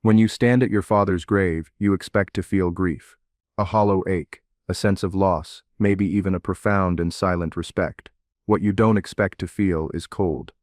When you stand at your father's grave, you expect to feel grief. A hollow ache, a sense of loss, maybe even a profound and silent respect. What you don't expect to feel is cold.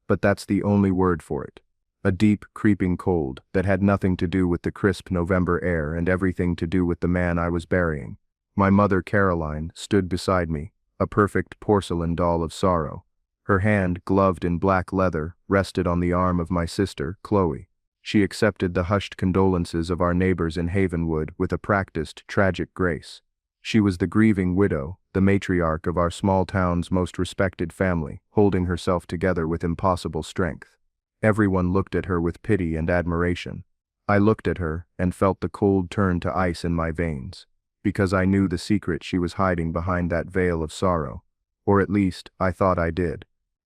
But that's the only word for it. A deep, creeping cold that had nothing to do with the crisp November air and everything to do with the man I was burying. My mother, Caroline, stood beside me, a perfect porcelain doll of sorrow. Her hand, gloved in black leather, rested on the arm of my sister, Chloe. She accepted the hushed condolences of our neighbors in Havenwood with a practiced, tragic grace. She was the grieving widow, the matriarch of our small town's most respected family, holding herself together with impossible strength. Everyone looked at her with pity and admiration. I looked at her and felt the cold turn to ice in my veins, because I knew the secret she was hiding behind that veil of sorrow. Or at least, I thought I did.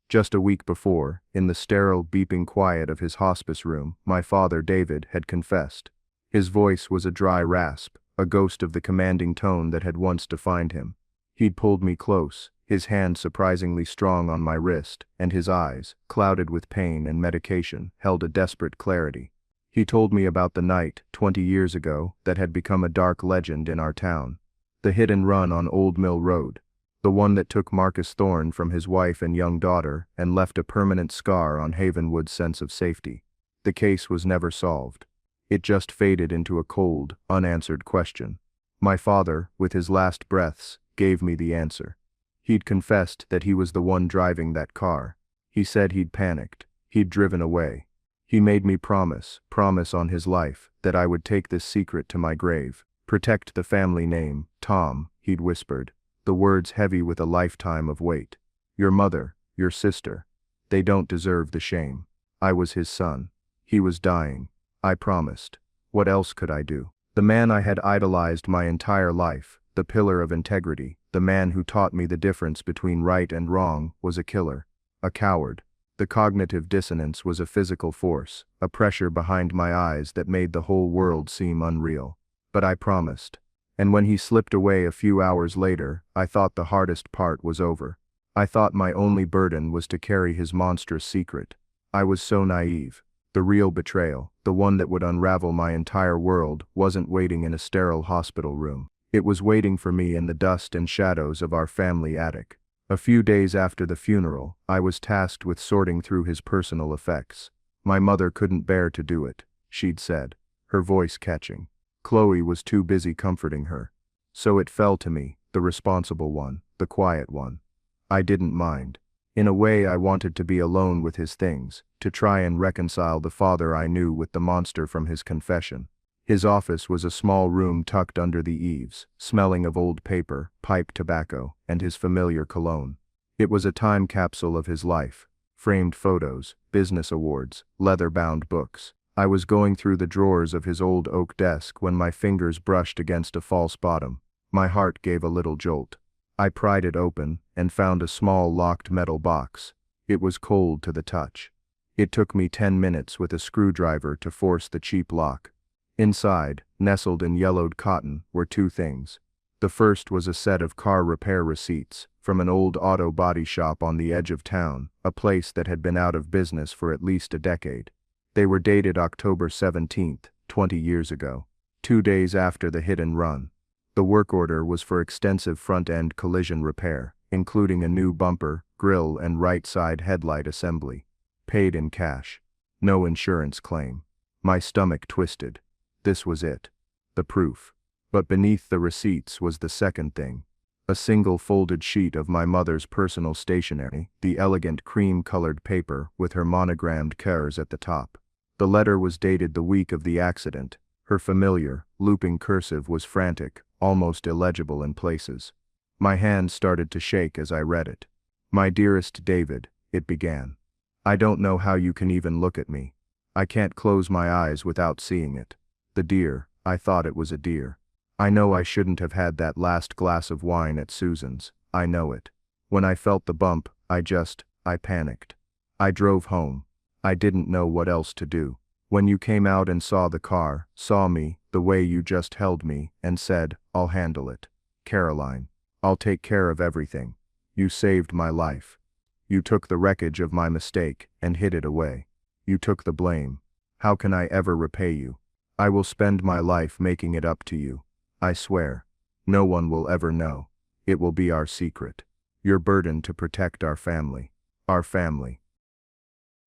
Just a week before, in the sterile, beeping quiet of his hospice room, my father, David, had confessed. His voice was a dry rasp, a ghost of the commanding tone that had once defined him. He'd pulled me close, his hand surprisingly strong on my wrist, and his eyes, clouded with pain and medication, held a desperate clarity. He told me about the night, 20 years ago, that had become a dark legend in our town. The hit and run on Old Mill Road. The one that took Marcus Thorne from his wife and young daughter and left a permanent scar on Havenwood's sense of safety. The case was never solved. It just faded into a cold, unanswered question. My father, with his last breaths, gave me the answer. He'd confessed that he was the one driving that car. He said he'd panicked. He'd driven away. He made me promise on his life, that I would take this secret to my grave. Protect the family name, Tom, he'd whispered, the words heavy with a lifetime of weight. Your mother, your sister, they don't deserve the shame. I was his son. He was dying. I promised. What else could I do? The man I had idolized my entire life, the pillar of integrity, the man who taught me the difference between right and wrong, was a killer, a coward. The cognitive dissonance was a physical force, a pressure behind my eyes that made the whole world seem unreal. But I promised. And when he slipped away a few hours later, I thought the hardest part was over. I thought my only burden was to carry his monstrous secret. I was so naive. The real betrayal, the one that would unravel my entire world, wasn't waiting in a sterile hospital room. It was waiting for me in the dust and shadows of our family attic. A few days after the funeral, I was tasked with sorting through his personal effects. My mother couldn't bear to do it, she'd said, her voice catching. Chloe was too busy comforting her. So it fell to me, the responsible one, the quiet one. I didn't mind. In a way, I wanted to be alone with his things, to try and reconcile the father I knew with the monster from his confession. His office was a small room tucked under the eaves, smelling of old paper, pipe tobacco, and his familiar cologne. It was a time capsule of his life. Framed photos, business awards, leather-bound books. I was going through the drawers of his old oak desk when my fingers brushed against a false bottom. My heart gave a little jolt. I pried it open and found a small locked metal box. It was cold to the touch. It took me 10 minutes with a screwdriver to force the cheap lock. Inside, nestled in yellowed cotton, were two things. The first was a set of car repair receipts from an old auto body shop on the edge of town, a place that had been out of business for at least a decade. They were dated October 17th, 20 years ago, 2 days after the hit and run. The work order was for extensive front-end collision repair, including a new bumper, grille and right side headlight assembly. Paid in cash. No insurance claim. My stomach twisted. This was it. The proof. But beneath the receipts was the second thing. A single folded sheet of my mother's personal stationery, the elegant cream-colored paper with her monogrammed cares at the top. The letter was dated the week of the accident. Her familiar, looping cursive was frantic, almost illegible in places. My hand started to shake as I read it. My dearest David, it began. I don't know how you can even look at me. I can't close my eyes without seeing it. The deer, I thought it was a deer. I know I shouldn't have had that last glass of wine at Susan's, I know it. When I felt the bump, I panicked. I drove home. I didn't know what else to do. When you came out and saw the car, saw me, the way you just held me, and said, I'll handle it. Caroline, I'll take care of everything. You saved my life. You took the wreckage of my mistake and hid it away. You took the blame. How can I ever repay you? I will spend my life making it up to you. I swear. No one will ever know. It will be our secret. Your burden to protect our family. Our family.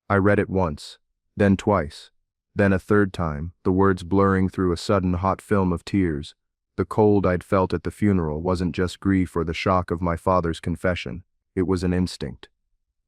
I read it once, then twice, then a third time, the words blurring through a sudden hot film of tears. The cold I'd felt at the funeral wasn't just grief or the shock of my father's confession, it was an instinct.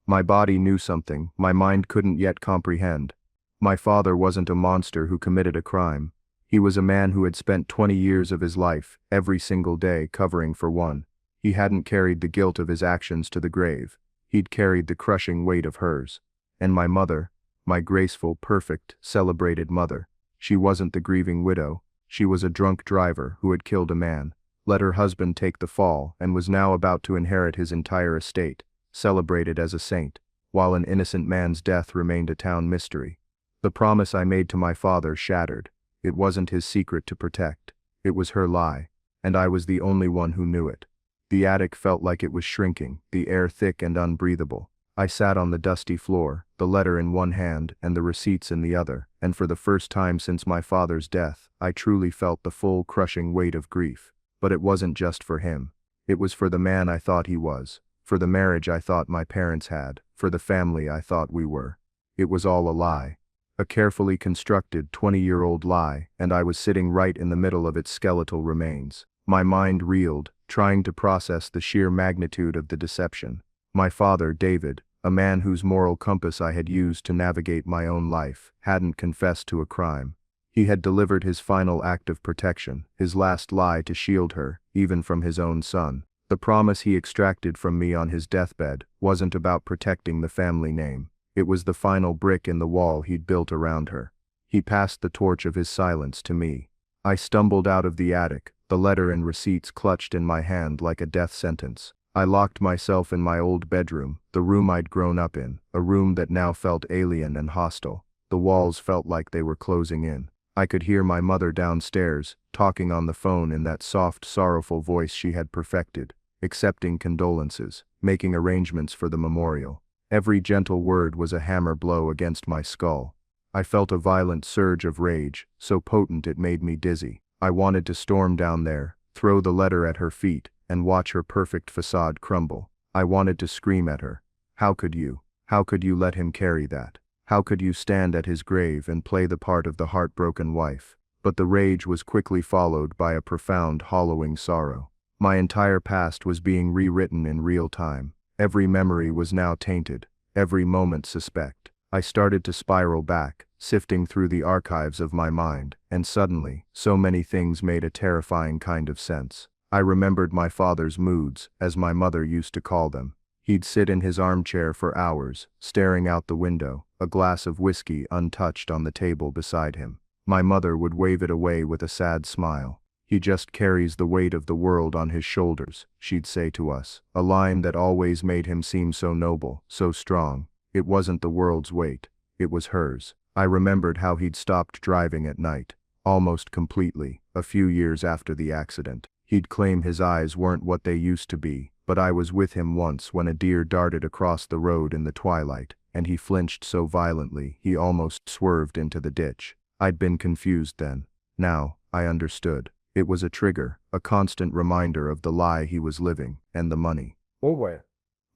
My body knew something my mind couldn't yet comprehend. My father wasn't a monster who committed a crime. He was a man who had spent 20 years of his life, every single day, covering for one. He hadn't carried the guilt of his actions to the grave. He'd carried the crushing weight of hers. And my mother, my graceful, perfect, celebrated mother, she wasn't the grieving widow. She was a drunk driver who had killed a man, let her husband take the fall, and was now about to inherit his entire estate, celebrated as a saint, while an innocent man's death remained a town mystery. The promise I made to my father shattered. It wasn't his secret to protect. It was her lie, and I was the only one who knew it. The attic felt like it was shrinking, the air thick and unbreathable. I sat on the dusty floor, the letter in one hand and the receipts in the other, and for the first time since my father's death, I truly felt the full, crushing weight of grief. But it wasn't just for him. It was for the man I thought he was, for the marriage I thought my parents had, for the family I thought we were. It was all a lie. A carefully constructed 20-year-old lie, and I was sitting right in the middle of its skeletal remains. My mind reeled, trying to process the sheer magnitude of the deception. My father, David, a man whose moral compass I had used to navigate my own life, hadn't confessed to a crime. He had delivered his final act of protection, his last lie to shield her, even from his own son. The promise he extracted from me on his deathbed wasn't about protecting the family name. It was the final brick in the wall he'd built around her. He passed the torch of his silence to me. I stumbled out of the attic, the letter and receipts clutched in my hand like a death sentence. I locked myself in my old bedroom, the room I'd grown up in, a room that now felt alien and hostile. The walls felt like they were closing in. I could hear my mother downstairs, talking on the phone in that soft, sorrowful voice she had perfected, accepting condolences, making arrangements for the memorial. Every gentle word was a hammer blow against my skull. I felt a violent surge of rage, so potent it made me dizzy. I wanted to storm down there, throw the letter at her feet, and watch her perfect facade crumble. I wanted to scream at her. How could you? How could you let him carry that? How could you stand at his grave and play the part of the heartbroken wife? But the rage was quickly followed by a profound, hollowing sorrow. My entire past was being rewritten in real time. Every memory was now tainted, every moment suspect. I started to spiral back, sifting through the archives of my mind, and suddenly, so many things made a terrifying kind of sense. I remembered my father's moods, as my mother used to call them. He'd sit in his armchair for hours, staring out the window, a glass of whiskey untouched on the table beside him. My mother would wave it away with a sad smile. "He just carries the weight of the world on his shoulders," she'd say to us, a line that always made him seem so noble, so strong. It wasn't the world's weight, it was hers. I remembered how he'd stopped driving at night, almost completely, a few years after the accident. He'd claim his eyes weren't what they used to be, but I was with him once when a deer darted across the road in the twilight, and he flinched so violently he almost swerved into the ditch. I'd been confused then. Now, I understood. It was a trigger, a constant reminder of the lie he was living, and the money. Over.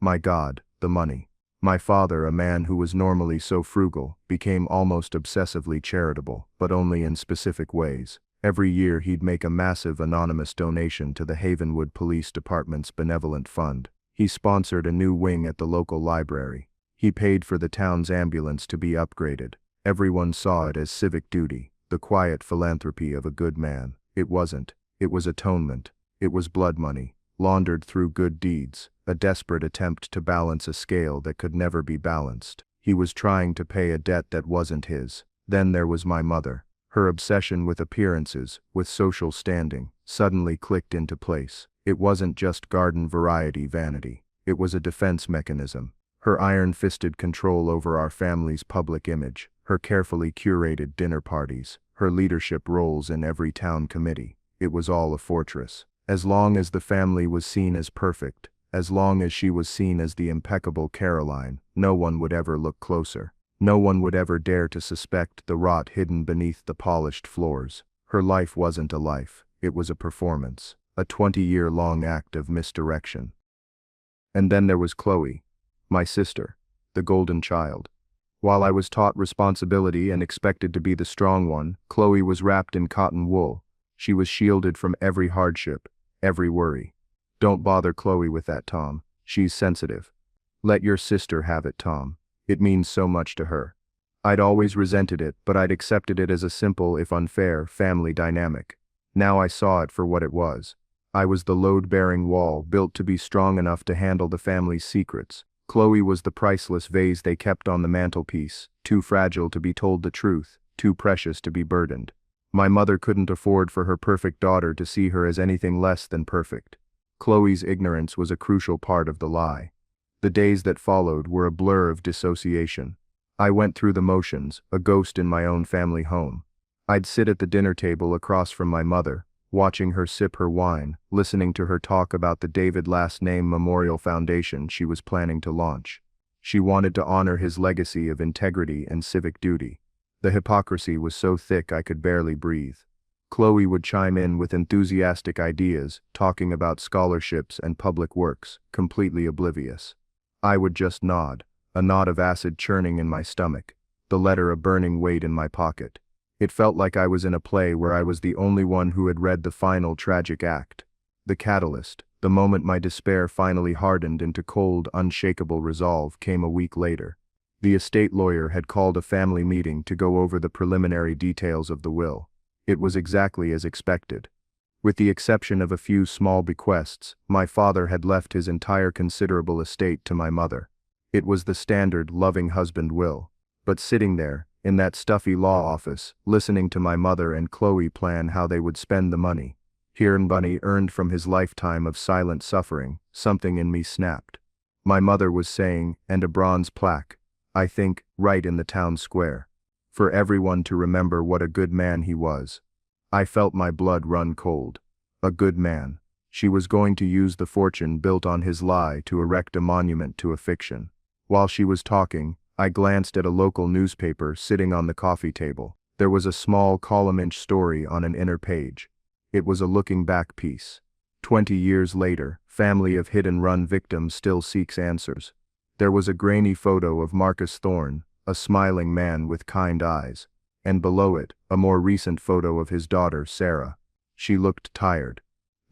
My God, the money. My father, a man who was normally so frugal, became almost obsessively charitable, but only in specific ways. Every year he'd make a massive anonymous donation to the Havenwood Police Department's benevolent fund. He sponsored a new wing at the local library. He paid for the town's ambulance to be upgraded. Everyone saw it as civic duty, the quiet philanthropy of a good man. It wasn't. It was atonement. It was blood money, laundered through good deeds, a desperate attempt to balance a scale that could never be balanced. He was trying to pay a debt that wasn't his. Then there was my mother. Her obsession with appearances, with social standing, suddenly clicked into place. It wasn't just garden-variety vanity. It was a defense mechanism. Her iron-fisted control over our family's public image, her carefully curated dinner parties, her leadership roles in every town committee. It was all a fortress. As long as the family was seen as perfect, as long as she was seen as the impeccable Caroline, no one would ever look closer. No one would ever dare to suspect the rot hidden beneath the polished floors. Her life wasn't a life, it was a performance, a 20-year-long act of misdirection. And then there was Chloe, my sister, the golden child. While I was taught responsibility and expected to be the strong one, Chloe was wrapped in cotton wool. She was shielded from every hardship, every worry. Don't bother Chloe with that, Tom. She's sensitive. Let your sister have it, Tom. It means so much to her. I'd always resented it, but I'd accepted it as a simple, if unfair, family dynamic. Now I saw it for what it was. I was the load-bearing wall built to be strong enough to handle the family's secrets. Chloe was the priceless vase they kept on the mantelpiece, too fragile to be told the truth, too precious to be burdened. My mother couldn't afford for her perfect daughter to see her as anything less than perfect. Chloe's ignorance was a crucial part of the lie. The days that followed were a blur of dissociation. I went through the motions, a ghost in my own family home. I'd sit at the dinner table across from my mother, watching her sip her wine, listening to her talk about the David last name memorial foundation she was planning to launch. She wanted to honor his legacy of integrity and civic duty. The hypocrisy was so thick I could barely breathe. Chloe would chime in with enthusiastic ideas, talking about scholarships and public works, completely oblivious. I would just nod, a nod of acid churning in my stomach, the letter a burning weight in my pocket. It felt like I was in a play where I was the only one who had read the final tragic act. The catalyst, the moment my despair finally hardened into cold, unshakable resolve, came a week later. The estate lawyer had called a family meeting to go over the preliminary details of the will. It was exactly as expected. With the exception of a few small bequests, my father had left his entire considerable estate to my mother. It was the standard loving husband will. But sitting there, in that stuffy law office, listening to my mother and Chloe plan how they would spend the money, Bunny earned from his lifetime of silent suffering, something in me snapped. My mother was saying, and a bronze plaque, I think, right in the town square, for everyone to remember what a good man he was. I felt my blood run cold. A good man. She was going to use the fortune built on his lie to erect a monument to a fiction. While she was talking, I glanced at a local newspaper sitting on the coffee table. There was a small column-inch story on an inner page. It was a looking-back piece. 20 years later, family of hit-and-run victims still seeks answers. There was a grainy photo of Marcus Thorne, a smiling man with kind eyes, and below it, a more recent photo of his daughter, Sarah. She looked tired.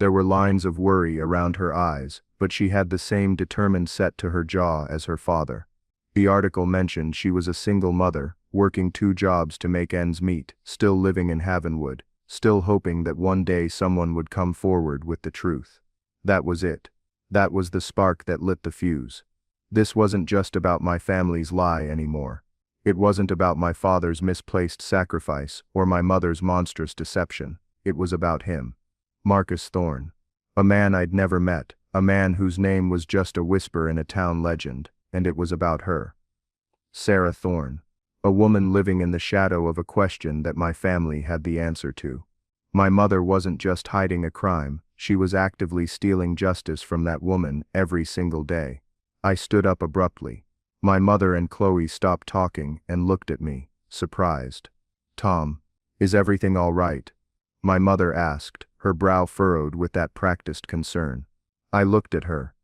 There were lines of worry around her eyes, but she had the same determined set to her jaw as her father. The article mentioned she was a single mother, working 2 jobs to make ends meet, still living in Havenwood, still hoping that one day someone would come forward with the truth. That was it. That was the spark that lit the fuse. This wasn't just about my family's lie anymore. It wasn't about my father's misplaced sacrifice or my mother's monstrous deception. It was about him. Marcus Thorne. A man I'd never met, a man whose name was just a whisper in a town legend. And it was about her. Sarah Thorne. A woman living in the shadow of a question that my family had the answer to. My mother wasn't just hiding a crime, she was actively stealing justice from that woman every single day. I stood up abruptly. My mother and Chloe stopped talking and looked at me, surprised. Tom, is everything all right? My mother asked, her brow furrowed with that practiced concern. I looked at her.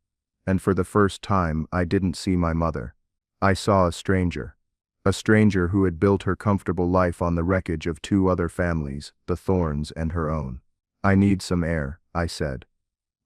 And for the first time I didn't see my mother. I saw a stranger who had built her comfortable life on the wreckage of 2 other families, the Thornes and her own. I need some air, I said.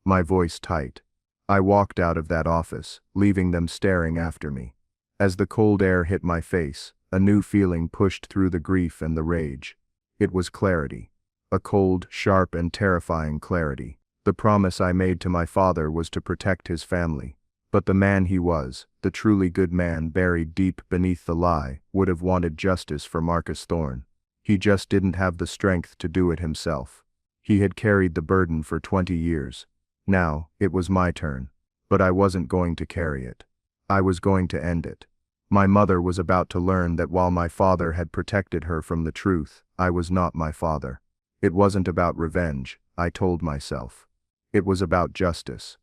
My voice tight. I walked out of that office, leaving them staring after me. As the cold air hit my face, a new feeling pushed through the grief and the rage. It was clarity. A cold, sharp and terrifying clarity. The promise I made to my father was to protect his family. But the man he was, the truly good man buried deep beneath the lie, would have wanted justice for Marcus Thorne. He just didn't have the strength to do it himself. He had carried the burden for 20 years. Now, it was my turn. But I wasn't going to carry it. I was going to end it. My mother was about to learn that while my father had protected her from the truth, I was not my father. It wasn't about revenge, I told myself. It was about justice.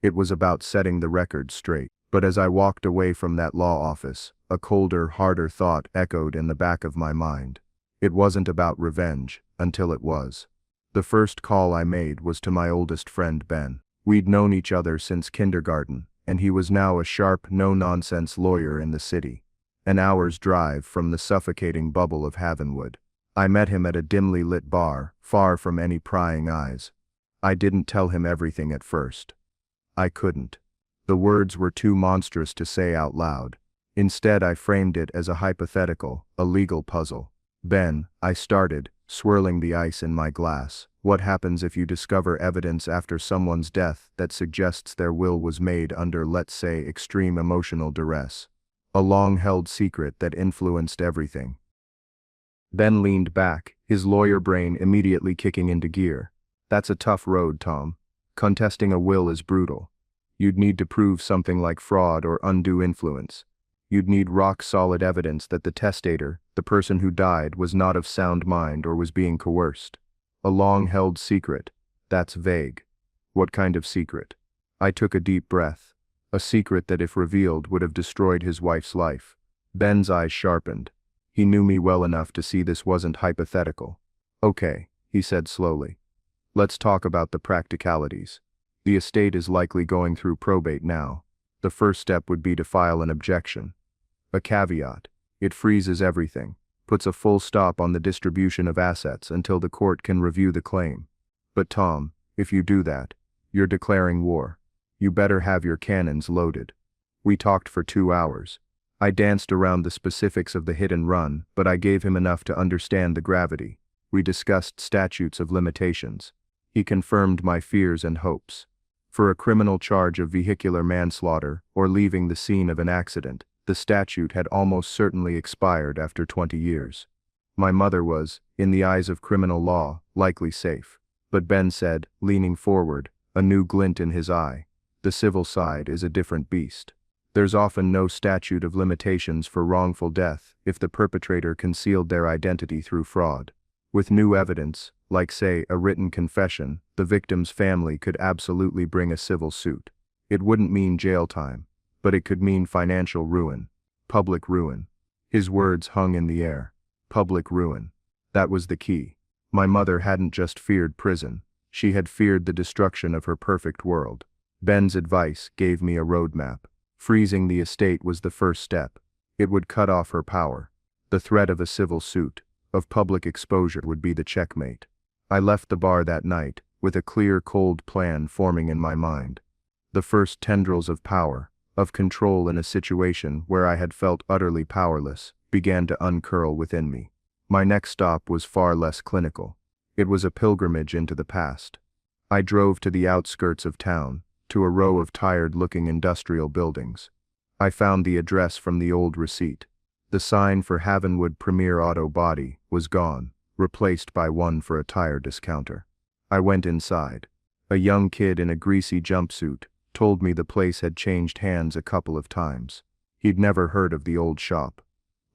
It was about setting the record straight. But as I walked away from that law office, a colder, harder thought echoed in the back of my mind. It wasn't about revenge, until it was. The first call I made was to my oldest friend Ben. We'd known each other since kindergarten, and he was now a sharp, no-nonsense lawyer in the city. An hour's drive from the suffocating bubble of Havenwood. I met him at a dimly lit bar, far from any prying eyes. I didn't tell him everything at first. I couldn't. The words were too monstrous to say out loud. Instead, I framed it as a hypothetical, a legal puzzle. Ben, I started, swirling the ice in my glass. What happens if you discover evidence after someone's death that suggests their will was made under, let's say, extreme emotional duress? A long-held secret that influenced everything. Ben leaned back, his lawyer brain immediately kicking into gear. That's a tough road, Tom. Contesting a will is brutal. You'd need to prove something like fraud or undue influence. You'd need rock-solid evidence that the testator, the person who died, was not of sound mind or was being coerced. A long-held secret. That's vague. What kind of secret? I took a deep breath. A secret that, if revealed, would have destroyed his wife's life. Ben's eyes sharpened. He knew me well enough to see this wasn't hypothetical. Okay, he said slowly. Let's talk about the practicalities. The estate is likely going through probate now. The first step would be to file an objection. A caveat. It freezes everything, puts a full stop on the distribution of assets until the court can review the claim. But Tom, if you do that, you're declaring war. You better have your cannons loaded. We talked for 2 hours. I danced around the specifics of the hit and run, but I gave him enough to understand the gravity. We discussed statutes of limitations. He confirmed my fears and hopes. For a criminal charge of vehicular manslaughter or leaving the scene of an accident, the statute had almost certainly expired after 20 years. My mother was, in the eyes of criminal law, likely safe. But Ben said, leaning forward, a new glint in his eye, the civil side is a different beast. There's often no statute of limitations for wrongful death if the perpetrator concealed their identity through fraud. With new evidence, like say a written confession, the victim's family could absolutely bring a civil suit. It wouldn't mean jail time, but it could mean financial ruin, public ruin. His words hung in the air. Public ruin. That was the key. My mother hadn't just feared prison, she had feared the destruction of her perfect world. Ben's advice gave me a roadmap. Freezing the estate was the first step. It would cut off her power. The threat of a civil suit, of public exposure, would be the checkmate. I left the bar that night, with a clear, cold plan forming in my mind. The first tendrils of power, of control in a situation where I had felt utterly powerless, began to uncurl within me. My next stop was far less clinical. It was a pilgrimage into the past. I drove to the outskirts of town, to a row of tired-looking industrial buildings. I found the address from the old receipt. The sign for Havenwood Premier Auto Body was gone, replaced by one for a tire discounter. I went inside. A young kid in a greasy jumpsuit told me the place had changed hands a couple of times. He'd never heard of the old shop.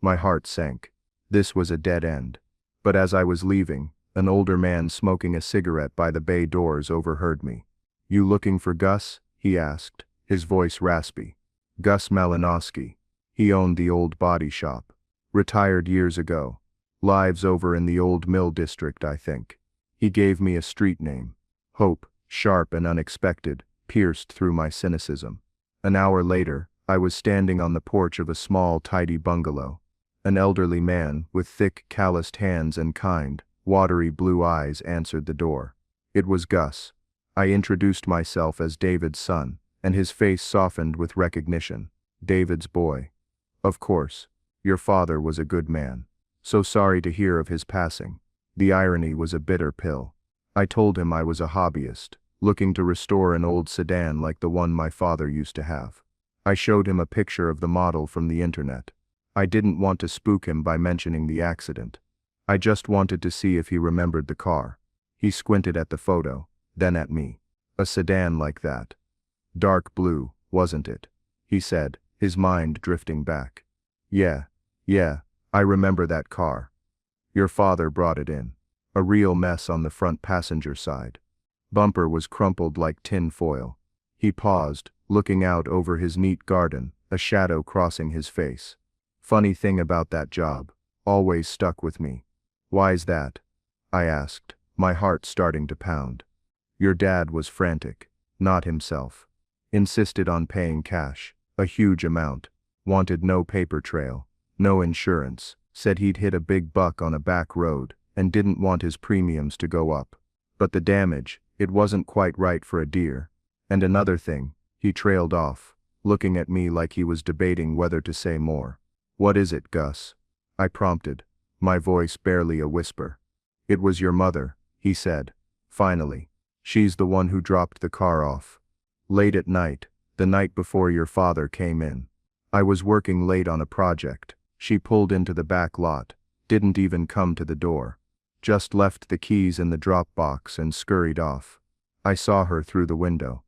My heart sank. This was a dead end. But as I was leaving, an older man smoking a cigarette by the bay doors overheard me. "You looking for Gus?" he asked, his voice raspy. Gus Malinowski. He owned the old body shop. Retired years ago. Lives over in the old mill district, I think. He gave me a street name. Hope, sharp and unexpected, pierced through my cynicism. An hour later, I was standing on the porch of a small, tidy bungalow. An elderly man, with thick, calloused hands and kind, watery blue eyes answered the door. It was Gus. I introduced myself as David's son, and his face softened with recognition. David's boy. Of course. Your father was a good man. So sorry to hear of his passing. The irony was a bitter pill. I told him I was a hobbyist, looking to restore an old sedan like the one my father used to have. I showed him a picture of the model from the internet. I didn't want to spook him by mentioning the accident. I just wanted to see if he remembered the car. He squinted at the photo, then at me. A sedan like that. Dark blue, wasn't it? He said, his mind drifting back. Yeah, I remember that car. Your father brought it in. A real mess on the front passenger side. Bumper was crumpled like tin foil. He paused, looking out over his neat garden, a shadow crossing his face. Funny thing about that job. Always stuck with me. Why's that? I asked, my heart starting to pound. Your dad was frantic. Not himself. Insisted on paying cash. A huge amount. Wanted no paper trail. No insurance. Said he'd hit a big buck on a back road, and didn't want his premiums to go up. But the damage, it wasn't quite right for a deer. And another thing, he trailed off, looking at me like he was debating whether to say more. What is it, Gus? I prompted, my voice barely a whisper. It was your mother, he said. Finally. She's the one who dropped the car off. Late at night, the night before your father came in. I was working late on a project. She pulled into the back lot, didn't even come to the door. Just left the keys in the drop box and scurried off. I saw her through the window.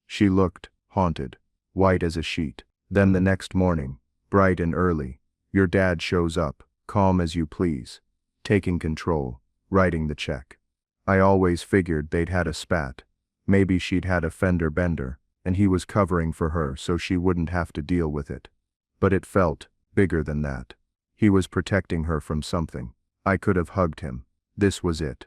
She looked haunted, white as a sheet. Then the next morning, bright and early, your dad shows up, calm as you please, taking control, writing the check. I always figured they'd had a spat. Maybe she'd had a fender bender, and he was covering for her so she wouldn't have to deal with it. But it felt bigger than that. He was protecting her from something. I could have hugged him. This was it.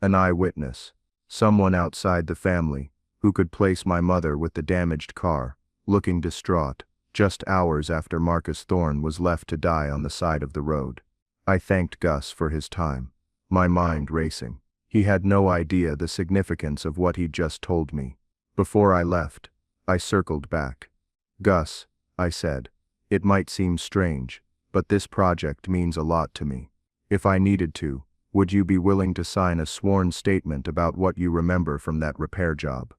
An eyewitness. Someone outside the family, who could place my mother with the damaged car, looking distraught, just hours after Marcus Thorne was left to die on the side of the road. I thanked Gus for his time. My mind racing. He had no idea the significance of what he'd just told me. Before I left, I circled back. Gus, I said, it might seem strange, but this project means a lot to me. If I needed to, would you be willing to sign a sworn statement about what you remember from that repair job?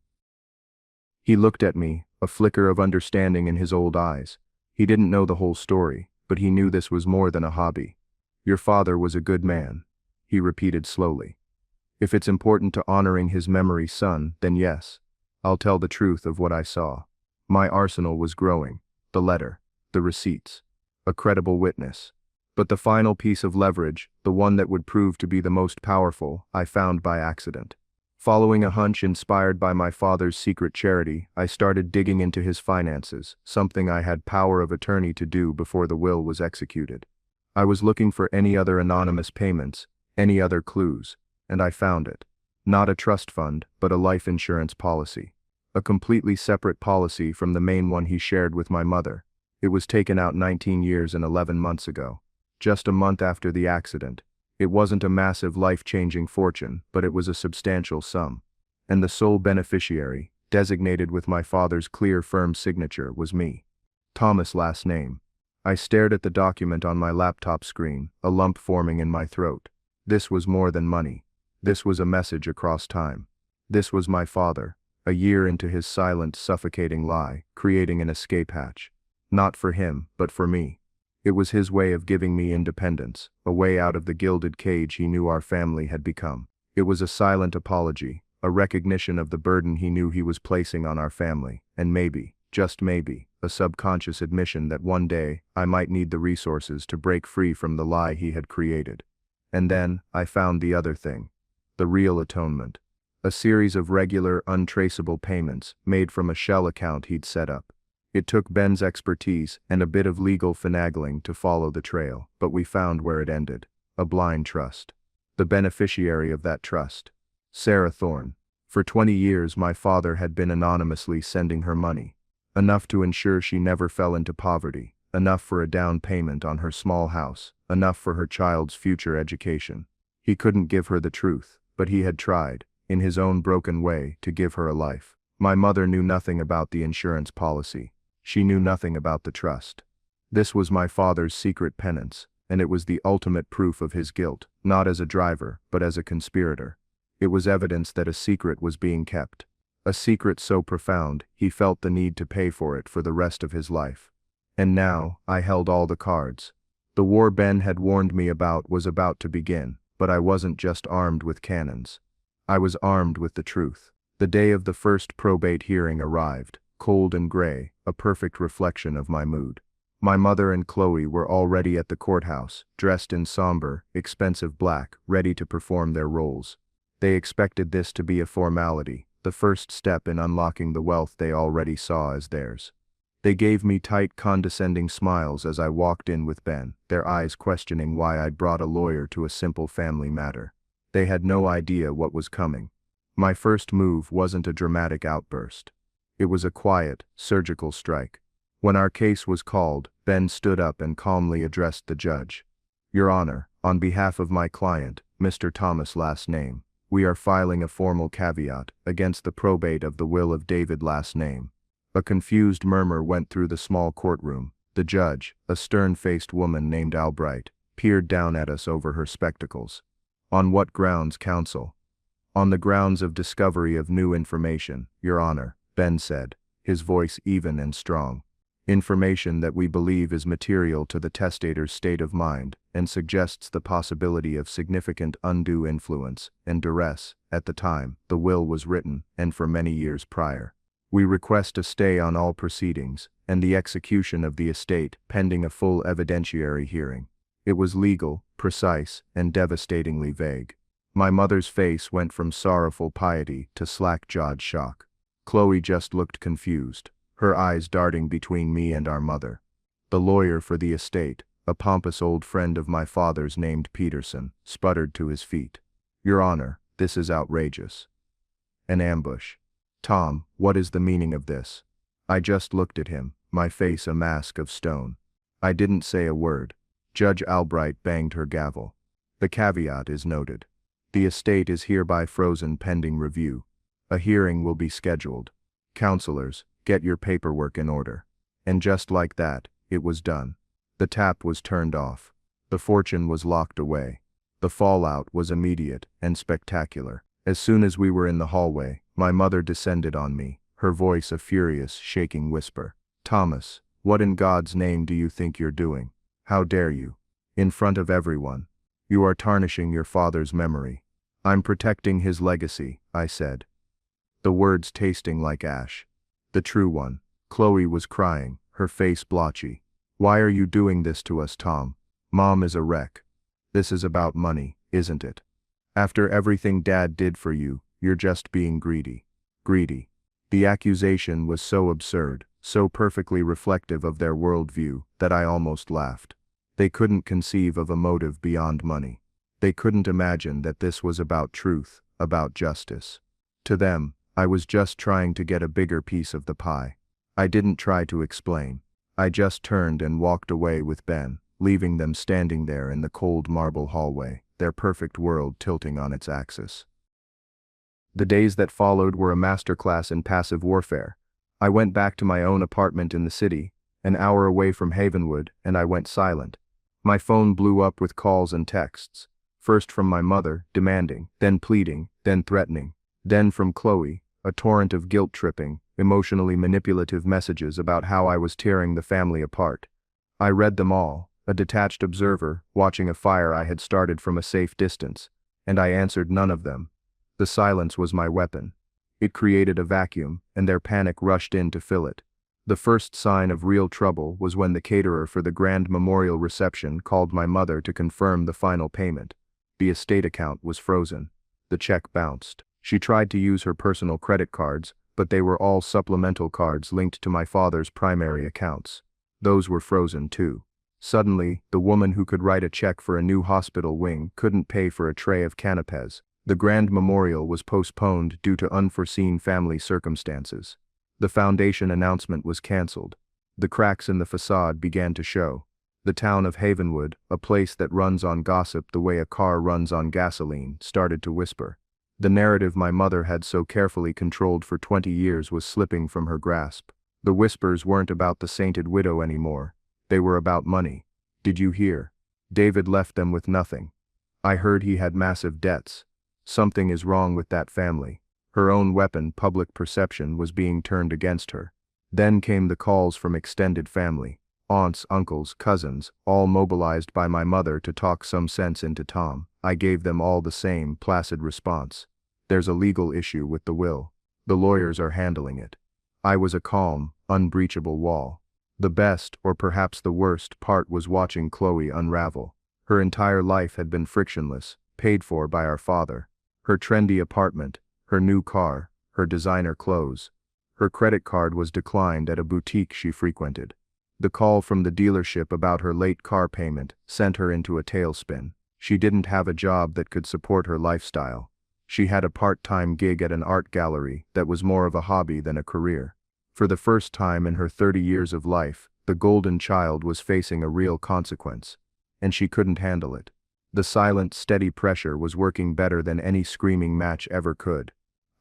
He looked at me, a flicker of understanding in his old eyes. He didn't know the whole story, but he knew this was more than a hobby. Your father was a good man, he repeated slowly. If it's important to honoring his memory, son, then yes, I'll tell the truth of what I saw. My arsenal was growing. The letter, the receipts, a credible witness. But the final piece of leverage, the one that would prove to be the most powerful, I found by accident. Following a hunch inspired by my father's secret charity, I started digging into his finances, something I had power of attorney to do before the will was executed. I was looking for any other anonymous payments, any other clues, and I found it. Not a trust fund, but a life insurance policy. A completely separate policy from the main one he shared with my mother. It was taken out 19 years and 11 months ago. Just a month after the accident. It wasn't a massive life-changing fortune, but it was a substantial sum. And the sole beneficiary, designated with my father's clear, firm signature, was me. Thomas' last name. I stared at the document on my laptop screen, a lump forming in my throat. This was more than money. This was a message across time. This was my father, a year into his silent, suffocating lie, creating an escape hatch. Not for him, but for me. It was his way of giving me independence, a way out of the gilded cage he knew our family had become. It was a silent apology, a recognition of the burden he knew he was placing on our family, and maybe, just maybe, a subconscious admission that one day I might need the resources to break free from the lie he had created. And then, I found the other thing. The real atonement. A series of regular, untraceable payments, made from a shell account he'd set up. It took Ben's expertise and a bit of legal finagling to follow the trail, but we found where it ended. A blind trust. The beneficiary of that trust. Sarah Thorne. For 20 years my father had been anonymously sending her money. Enough to ensure she never fell into poverty. Enough for a down payment on her small house. Enough for her child's future education. He couldn't give her the truth, but he had tried, in his own broken way, to give her a life. My mother knew nothing about the insurance policy. She knew nothing about the trust. This was my father's secret penance, and it was the ultimate proof of his guilt, not as a driver, but as a conspirator. It was evidence that a secret was being kept. A secret so profound, he felt the need to pay for it for the rest of his life. And now, I held all the cards. The war Ben had warned me about was about to begin, but I wasn't just armed with cannons. I was armed with the truth. The day of the first probate hearing arrived, cold and gray, a perfect reflection of my mood. My mother and Chloe were already at the courthouse, dressed in somber, expensive black, ready to perform their roles. They expected this to be a formality, the first step in unlocking the wealth they already saw as theirs. They gave me tight, condescending smiles as I walked in with Ben, their eyes questioning why I'd brought a lawyer to a simple family matter. They had no idea what was coming. My first move wasn't a dramatic outburst. It was a quiet, surgical strike. When our case was called, Ben stood up and calmly addressed the judge. "Your Honor, on behalf of my client, Mr. Thomas last name, we are filing a formal caveat against the probate of the will of David last name." A confused murmur went through the small courtroom. The judge, a stern-faced woman named Albright, peered down at us over her spectacles. "On what grounds, counsel?" "On the grounds of discovery of new information, Your Honor," Ben said, his voice even and strong. "Information that we believe is material to the testator's state of mind and suggests the possibility of significant undue influence and duress at the time the will was written and for many years prior. We request a stay on all proceedings and the execution of the estate pending a full evidentiary hearing." It was legal, precise, and devastatingly vague. My mother's face went from sorrowful piety to slack-jawed shock. Chloe just looked confused, her eyes darting between me and our mother. The lawyer for the estate, a pompous old friend of my father's named Peterson, sputtered to his feet. "Your Honor, this is outrageous. An ambush. Tom, what is the meaning of this?" I just looked at him, my face a mask of stone. I didn't say a word. Judge Albright banged her gavel. "The caveat is noted. The estate is hereby frozen pending review. A hearing will be scheduled. Counselors, get your paperwork in order." And just like that, it was done. The tap was turned off. The fortune was locked away. The fallout was immediate and spectacular. As soon as we were in the hallway, my mother descended on me, her voice a furious, shaking whisper. "Thomas, what in God's name do you think you're doing? How dare you? In front of everyone. You are tarnishing your father's memory." "I'm protecting his legacy," I said, the words tasting like ash. "The true one." Chloe was crying, her face blotchy. "Why are you doing this to us, Tom? Mom is a wreck. This is about money, isn't it? After everything Dad did for you, you're just being greedy." Greedy. The accusation was so absurd, so perfectly reflective of their worldview, that I almost laughed. They couldn't conceive of a motive beyond money. They couldn't imagine that this was about truth, about justice. To them, I was just trying to get a bigger piece of the pie. I didn't try to explain. I just turned and walked away with Ben, leaving them standing there in the cold marble hallway, their perfect world tilting on its axis. The days that followed were a masterclass in passive warfare. I went back to my own apartment in the city, an hour away from Havenwood, and I went silent. My phone blew up with calls and texts. First from my mother, demanding, then pleading, then threatening. Then from Chloe, a torrent of guilt-tripping, emotionally manipulative messages about how I was tearing the family apart. I read them all, a detached observer, watching a fire I had started from a safe distance, and I answered none of them. The silence was my weapon. It created a vacuum, and their panic rushed in to fill it. The first sign of real trouble was when the caterer for the grand memorial reception called my mother to confirm the final payment. The estate account was frozen. The check bounced. She tried to use her personal credit cards, but they were all supplemental cards linked to my father's primary accounts. Those were frozen too. Suddenly, the woman who could write a check for a new hospital wing couldn't pay for a tray of canapés. The grand memorial was postponed due to unforeseen family circumstances. The foundation announcement was cancelled. The cracks in the facade began to show. The town of Havenwood, a place that runs on gossip the way a car runs on gasoline, started to whisper. The narrative my mother had so carefully controlled for 20 years was slipping from her grasp. The whispers weren't about the sainted widow anymore. They were about money. "Did you hear? David left them with nothing. I heard he had massive debts. Something is wrong with that family." Her own weapon, public perception, was being turned against her. Then came the calls from extended family. Aunts, uncles, cousins, all mobilized by my mother to talk some sense into Tom. I gave them all the same placid response. "There's a legal issue with the will. The lawyers are handling it." I was a calm, unbreachable wall. The best, or perhaps the worst, part was watching Chloe unravel. Her entire life had been frictionless, paid for by our father. Her trendy apartment, her new car, her designer clothes. Her credit card was declined at a boutique she frequented. The call from the dealership about her late car payment sent her into a tailspin. She didn't have a job that could support her lifestyle. She had a part-time gig at an art gallery that was more of a hobby than a career. For the first time in her 30 years of life, the golden child was facing a real consequence. And she couldn't handle it. The silent, steady pressure was working better than any screaming match ever could.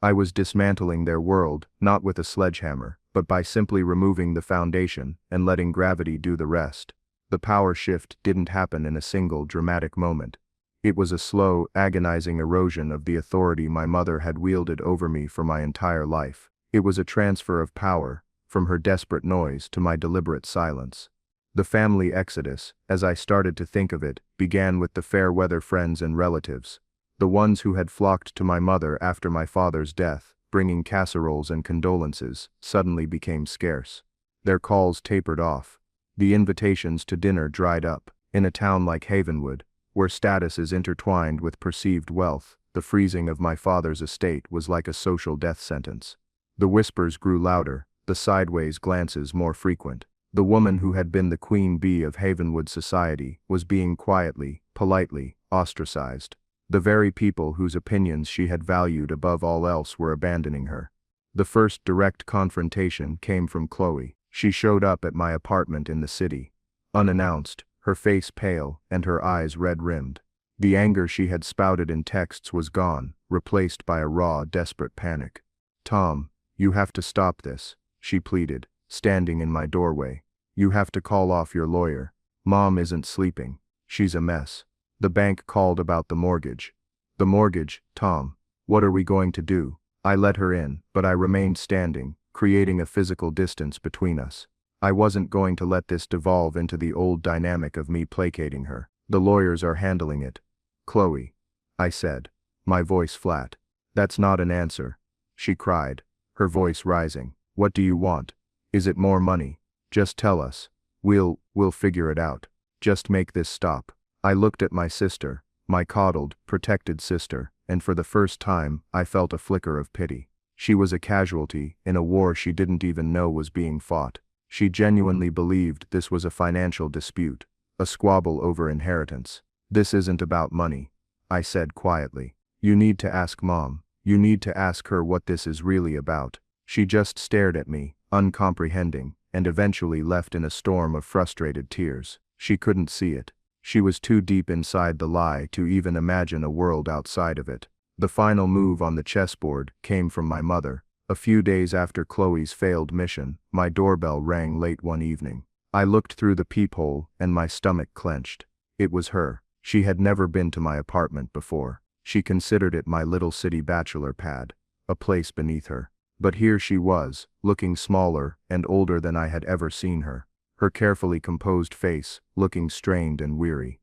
I was dismantling their world, not with a sledgehammer, but by simply removing the foundation and letting gravity do the rest. The power shift didn't happen in a single dramatic moment. It was a slow, agonizing erosion of the authority my mother had wielded over me for my entire life. It was a transfer of power, from her desperate noise to my deliberate silence. The family exodus, as I started to think of it, began with the fair-weather friends and relatives. The ones who had flocked to my mother after my father's death, bringing casseroles and condolences, suddenly became scarce. Their calls tapered off. The invitations to dinner dried up. In a town like Havenwood, where status is intertwined with perceived wealth, the freezing of my father's estate was like a social death sentence. The whispers grew louder, the sideways glances more frequent. The woman who had been the queen bee of Havenwood society was being quietly, politely, ostracized. The very people whose opinions she had valued above all else were abandoning her. The first direct confrontation came from Chloe. She showed up at my apartment in the city. Unannounced, her face pale and her eyes red-rimmed. The anger she had spouted in texts was gone, replaced by a raw, desperate panic. "Tom, you have to stop this," she pleaded, standing in my doorway. "You have to call off your lawyer. Mom isn't sleeping. She's a mess. The bank called about the mortgage." "The mortgage, Tom. What are we going to do?" I let her in, but I remained standing, creating a physical distance between us. I wasn't going to let this devolve into the old dynamic of me placating her. "The lawyers are handling it." "Chloe," I said, my voice flat. "That's not an answer," she cried, her voice rising. "What do you want? Is it more money? Just tell us. We'll figure it out. Just make this stop." I looked at my sister, my coddled, protected sister, and for the first time, I felt a flicker of pity. She was a casualty in a war she didn't even know was being fought. She genuinely believed this was a financial dispute, a squabble over inheritance. "This isn't about money," I said quietly. "You need to ask Mom. You need to ask her what this is really about." She just stared at me, uncomprehending, and eventually left in a storm of frustrated tears. She couldn't see it. She was too deep inside the lie to even imagine a world outside of it. The final move on the chessboard came from my mother. A few days after Chloe's failed mission, my doorbell rang late one evening. I looked through the peephole and my stomach clenched. It was her. She had never been to my apartment before. She considered it my little city bachelor pad, a place beneath her. But here she was, looking smaller and older than I had ever seen her. Her carefully composed face, looking strained and weary.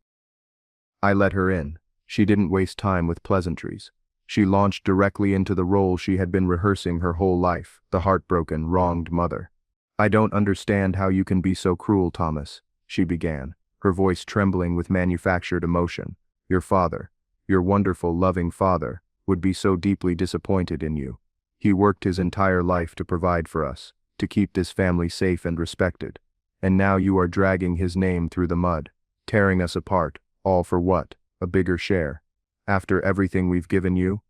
I let her in. She didn't waste time with pleasantries. She launched directly into the role she had been rehearsing her whole life, the heartbroken, wronged mother. "I don't understand how you can be so cruel, Thomas," she began, her voice trembling with manufactured emotion. "Your father, your wonderful, loving father, would be so deeply disappointed in you. He worked his entire life to provide for us, to keep this family safe and respected. And now you are dragging his name through the mud, tearing us apart, all for what? A bigger share. After everything we've given you?"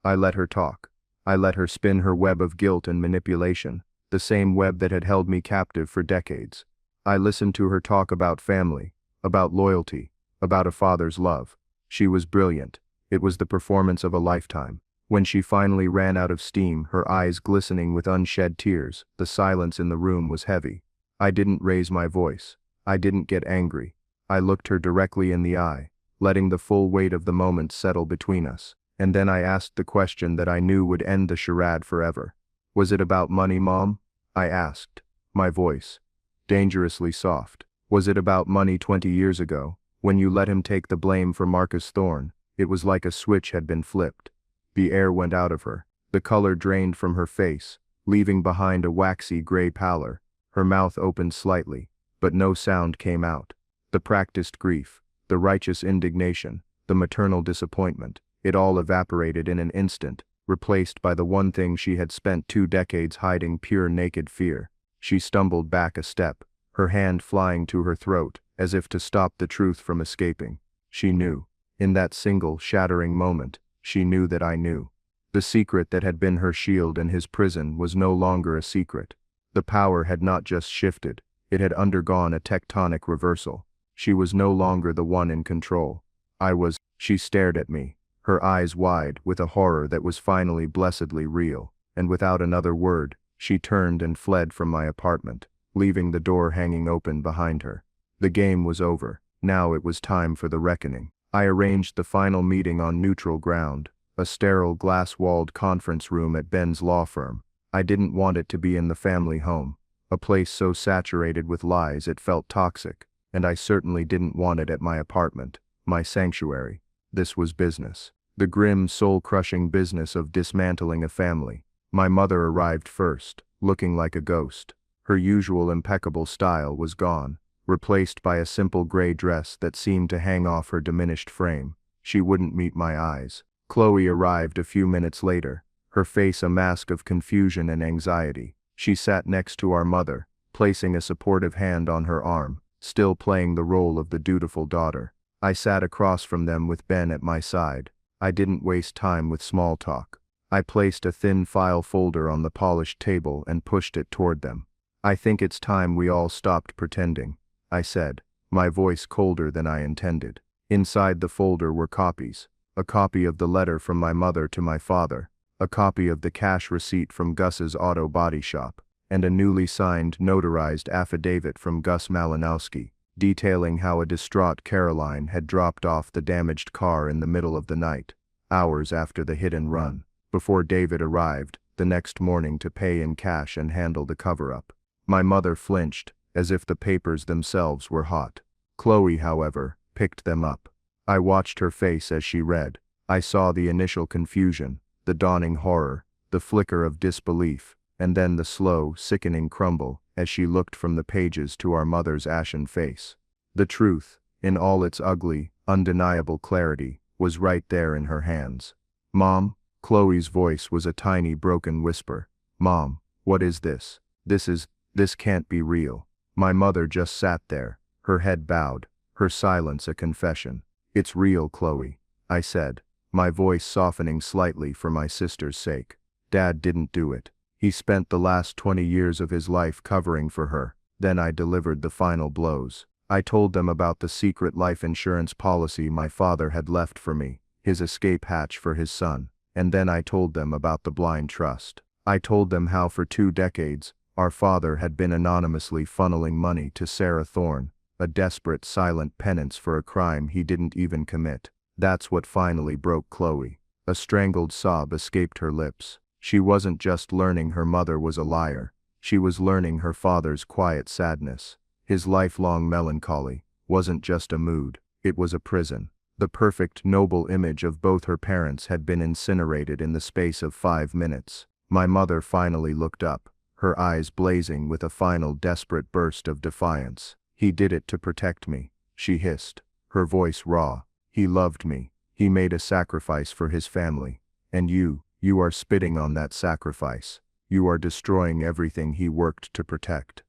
I let her talk. I let her spin her web of guilt and manipulation, the same web that had held me captive for decades. I listened to her talk about family, about loyalty, about a father's love. She was brilliant. It was the performance of a lifetime. When she finally ran out of steam, her eyes glistening with unshed tears, the silence in the room was heavy. I didn't raise my voice. I didn't get angry. I looked her directly in the eye, letting the full weight of the moment settle between us. And then I asked the question that I knew would end the charade forever. "Was it about money, Mom?" I asked, my voice dangerously soft. "Was it about money 20 years ago, when you let him take the blame for Marcus Thorne?" It was like a switch had been flipped. The air went out of her. The color drained from her face, leaving behind a waxy gray pallor. Her mouth opened slightly, but no sound came out. The practiced grief, the righteous indignation, the maternal disappointment, it all evaporated in an instant, replaced by the one thing she had spent 2 decades hiding: pure naked fear. She stumbled back a step, her hand flying to her throat, as if to stop the truth from escaping. She knew. In that single, shattering moment, she knew that I knew. The secret that had been her shield and his prison was no longer a secret. The power had not just shifted, it had undergone a tectonic reversal. She was no longer the one in control. I was. She stared at me, her eyes wide with a horror that was finally blessedly real, and without another word, she turned and fled from my apartment, leaving the door hanging open behind her. The game was over. Now it was time for the reckoning. I arranged the final meeting on neutral ground, a sterile glass-walled conference room at Ben's law firm. I didn't want it to be in the family home, a place so saturated with lies it felt toxic, and I certainly didn't want it at my apartment, my sanctuary. This was business. The grim, soul-crushing business of dismantling a family. My mother arrived first, looking like a ghost. Her usual impeccable style was gone, replaced by a simple gray dress that seemed to hang off her diminished frame. She wouldn't meet my eyes. Chloe arrived a few minutes later, her face a mask of confusion and anxiety. She sat next to our mother, placing a supportive hand on her arm, still playing the role of the dutiful daughter. I sat across from them with Ben at my side. I didn't waste time with small talk. I placed a thin file folder on the polished table and pushed it toward them. "I think it's time we all stopped pretending," I said, my voice colder than I intended. Inside the folder were copies. A copy of the letter from my mother to my father, a copy of the cash receipt from Gus's auto body shop, and a newly signed, notarized affidavit from Gus Malinowski, detailing how a distraught Caroline had dropped off the damaged car in the middle of the night, hours after the hit and run, before David arrived the next morning to pay in cash and handle the cover-up. My mother flinched, as if the papers themselves were hot. Chloe, however, picked them up. I watched her face as she read. I saw the initial confusion, the dawning horror, the flicker of disbelief, and then the slow, sickening crumble as she looked from the pages to our mother's ashen face. The truth, in all its ugly, undeniable clarity, was right there in her hands. "Mom," Chloe's voice was a tiny broken whisper. "Mom, what is this? This can't be real." My mother just sat there, her head bowed, her silence a confession. "It's real, Chloe," I said, my voice softening slightly for my sister's sake. "Dad didn't do it. He spent the last 20 years of his life covering for her." Then I delivered the final blows. I told them about the secret life insurance policy my father had left for me, his escape hatch for his son, and then I told them about the blind trust. I told them how for 2 decades, our father had been anonymously funneling money to Sarah Thorne, a desperate, silent penance for a crime he didn't even commit. That's what finally broke Chloe. A strangled sob escaped her lips. She wasn't just learning her mother was a liar. She was learning her father's quiet sadness. His lifelong melancholy wasn't just a mood, it was a prison. The perfect, noble image of both her parents had been incinerated in the space of 5 minutes. My mother finally looked up, her eyes blazing with a final desperate burst of defiance. "He did it to protect me," she hissed, her voice raw. "He loved me. He made a sacrifice for his family. And you are spitting on that sacrifice. You are destroying everything he worked to protect."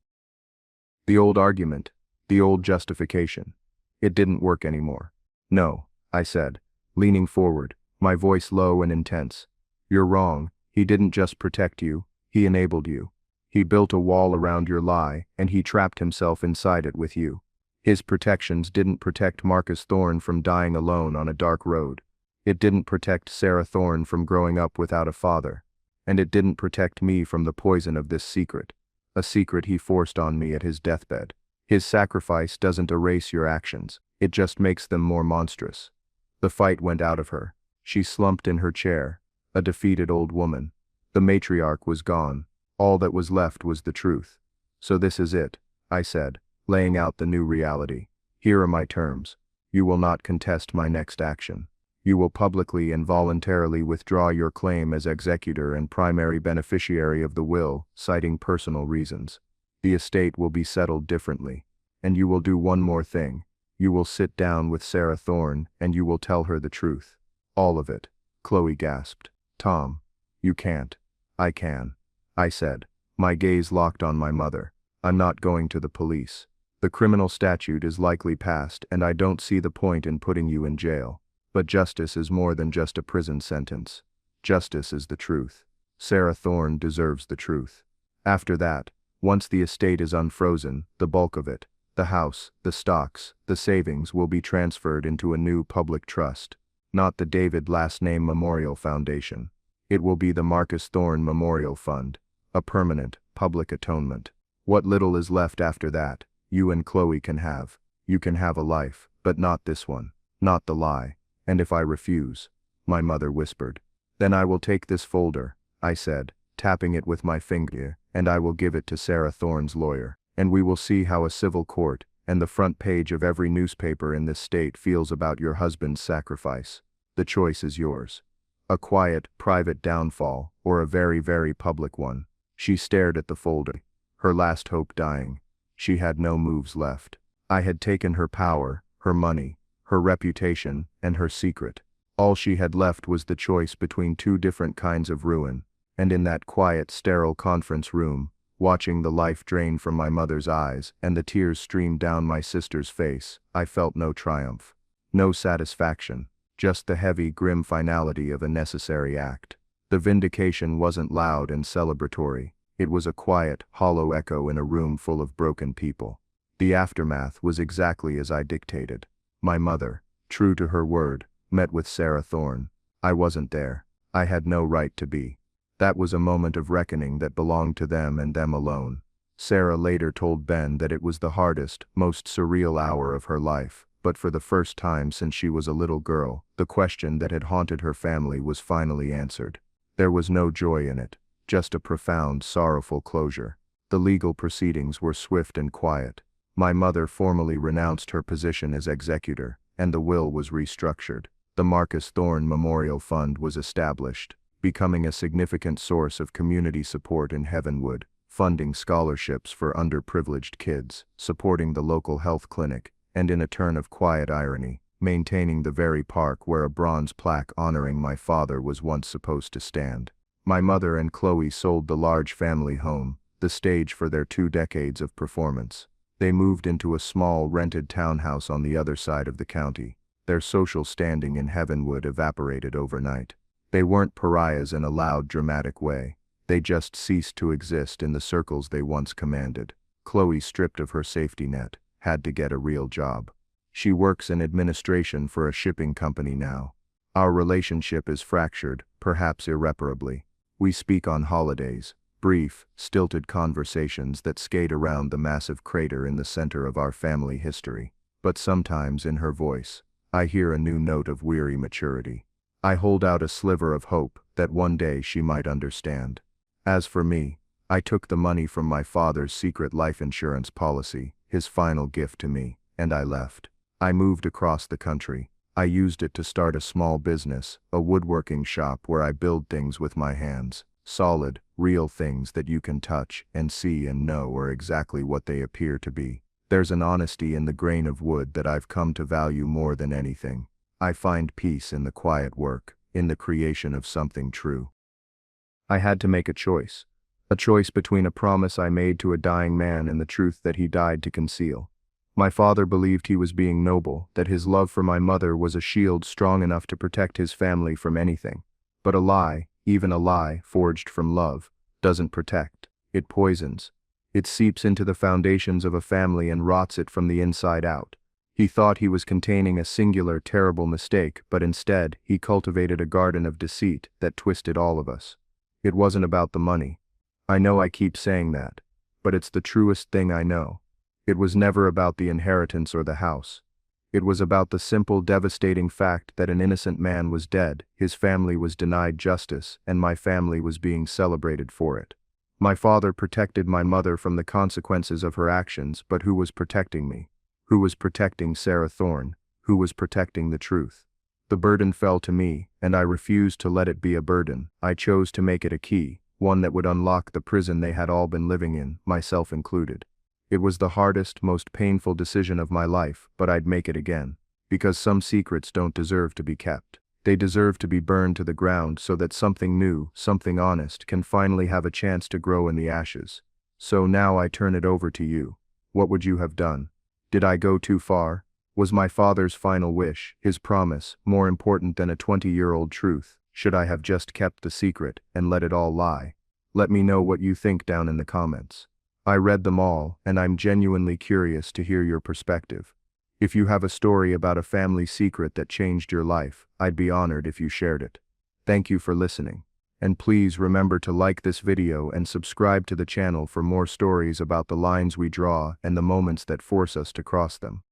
The old argument, the old justification. It didn't work anymore. "No," I said, leaning forward, my voice low and intense. "You're wrong. He didn't just protect you, he enabled you. He built a wall around your lie, and he trapped himself inside it with you. His protections didn't protect Marcus Thorne from dying alone on a dark road. It didn't protect Sarah Thorne from growing up without a father. And it didn't protect me from the poison of this secret. A secret he forced on me at his deathbed. His sacrifice doesn't erase your actions, it just makes them more monstrous." The fight went out of her. She slumped in her chair, a defeated old woman. The matriarch was gone. All that was left was the truth. "So this is it," I said, laying out the new reality. "Here are my terms. You will not contest my next action. You will publicly and voluntarily withdraw your claim as executor and primary beneficiary of the will, citing personal reasons. The estate will be settled differently. And you will do one more thing. You will sit down with Sarah Thorne and you will tell her the truth. All of it." Chloe gasped. "Tom, You can't. I can. I said. My gaze locked on my mother. I'm not going to the police. The criminal statute is likely passed and I don't see the point in putting you in jail. But justice is more than just a prison sentence. Justice is the truth. Sarah Thorne deserves the truth. After that, once the estate is unfrozen, the bulk of it, the house, the stocks, the savings will be transferred into a new public trust. Not the David last name Memorial Foundation. It will be the Marcus Thorne Memorial Fund. A permanent, public atonement. What little is left after that, you and Chloe can have. You can have a life, but not this one. Not the lie. And if I refuse, my mother whispered. Then I will take this folder, I said, tapping it with my finger, and I will give it to Sarah Thorne's lawyer, and we will see how a civil court, and the front page of every newspaper in this state feels about your husband's sacrifice. The choice is yours. A quiet, private downfall, or a very, very public one. She stared at the folder, her last hope dying. She had no moves left. I had taken her power, her money, her reputation, and her secret. All she had left was the choice between two different kinds of ruin, and in that quiet, sterile conference room, watching the life drain from my mother's eyes and the tears stream down my sister's face, I felt no triumph, no satisfaction, just the heavy, grim finality of a necessary act. The vindication wasn't loud and celebratory. It was a quiet, hollow echo in a room full of broken people. The aftermath was exactly as I dictated. My mother, true to her word, met with Sarah Thorne. I wasn't there. I had no right to be. That was a moment of reckoning that belonged to them and them alone. Sarah later told Ben that it was the hardest, most surreal hour of her life, but for the first time since she was a little girl, the question that had haunted her family was finally answered. There was no joy in it, just a profound, sorrowful closure. The legal proceedings were swift and quiet. My mother formally renounced her position as executor, and the will was restructured. The Marcus Thorne Memorial Fund was established, becoming a significant source of community support in Heavenwood, funding scholarships for underprivileged kids, supporting the local health clinic, and in a turn of quiet irony, maintaining the very park where a bronze plaque honoring my father was once supposed to stand. My mother and Chloe sold the large family home, the stage for their 2 decades of performance. They moved into a small rented townhouse on the other side of the county. Their social standing in Heavenwood evaporated overnight. They weren't pariahs in a loud, dramatic way. They just ceased to exist in the circles they once commanded. Chloe, stripped of her safety net, had to get a real job. She works in administration for a shipping company now. Our relationship is fractured, perhaps irreparably. We speak on holidays, brief, stilted conversations that skate around the massive crater in the center of our family history. But sometimes in her voice, I hear a new note of weary maturity. I hold out a sliver of hope that one day she might understand. As for me, I took the money from my father's secret life insurance policy, his final gift to me, and I left. I moved across the country. I used it to start a small business, a woodworking shop where I build things with my hands. Solid, real things that you can touch and see and know are exactly what they appear to be. There's an honesty in the grain of wood that I've come to value more than anything. I find peace in the quiet work, in the creation of something true. I had to make a choice between a promise I made to a dying man and the truth that he died to conceal. My father believed he was being noble, that his love for my mother was a shield strong enough to protect his family from anything. But a lie, even a lie forged from love, doesn't protect. It poisons. It seeps into the foundations of a family and rots it from the inside out. He thought he was containing a singular, terrible mistake, but instead, he cultivated a garden of deceit that twisted all of us. It wasn't about the money. I know I keep saying that, but it's the truest thing I know. It was never about the inheritance or the house. It was about the simple, devastating fact that an innocent man was dead, his family was denied justice, and my family was being celebrated for it. My father protected my mother from the consequences of her actions, but who was protecting me? Who was protecting Sarah Thorne? Who was protecting the truth? The burden fell to me, and I refused to let it be a burden. I chose to make it a key, one that would unlock the prison they had all been living in, myself included. It was the hardest, most painful decision of my life, but I'd make it again. Because some secrets don't deserve to be kept. They deserve to be burned to the ground so that something new, something honest, can finally have a chance to grow in the ashes. So now I turn it over to you. What would you have done? Did I go too far? Was my father's final wish, his promise, more important than a 20-year-old truth? Should I have just kept the secret and let it all lie? Let me know what you think down in the comments. I read them all, and I'm genuinely curious to hear your perspective. If you have a story about a family secret that changed your life, I'd be honored if you shared it. Thank you for listening. And please remember to like this video and subscribe to the channel for more stories about the lines we draw and the moments that force us to cross them.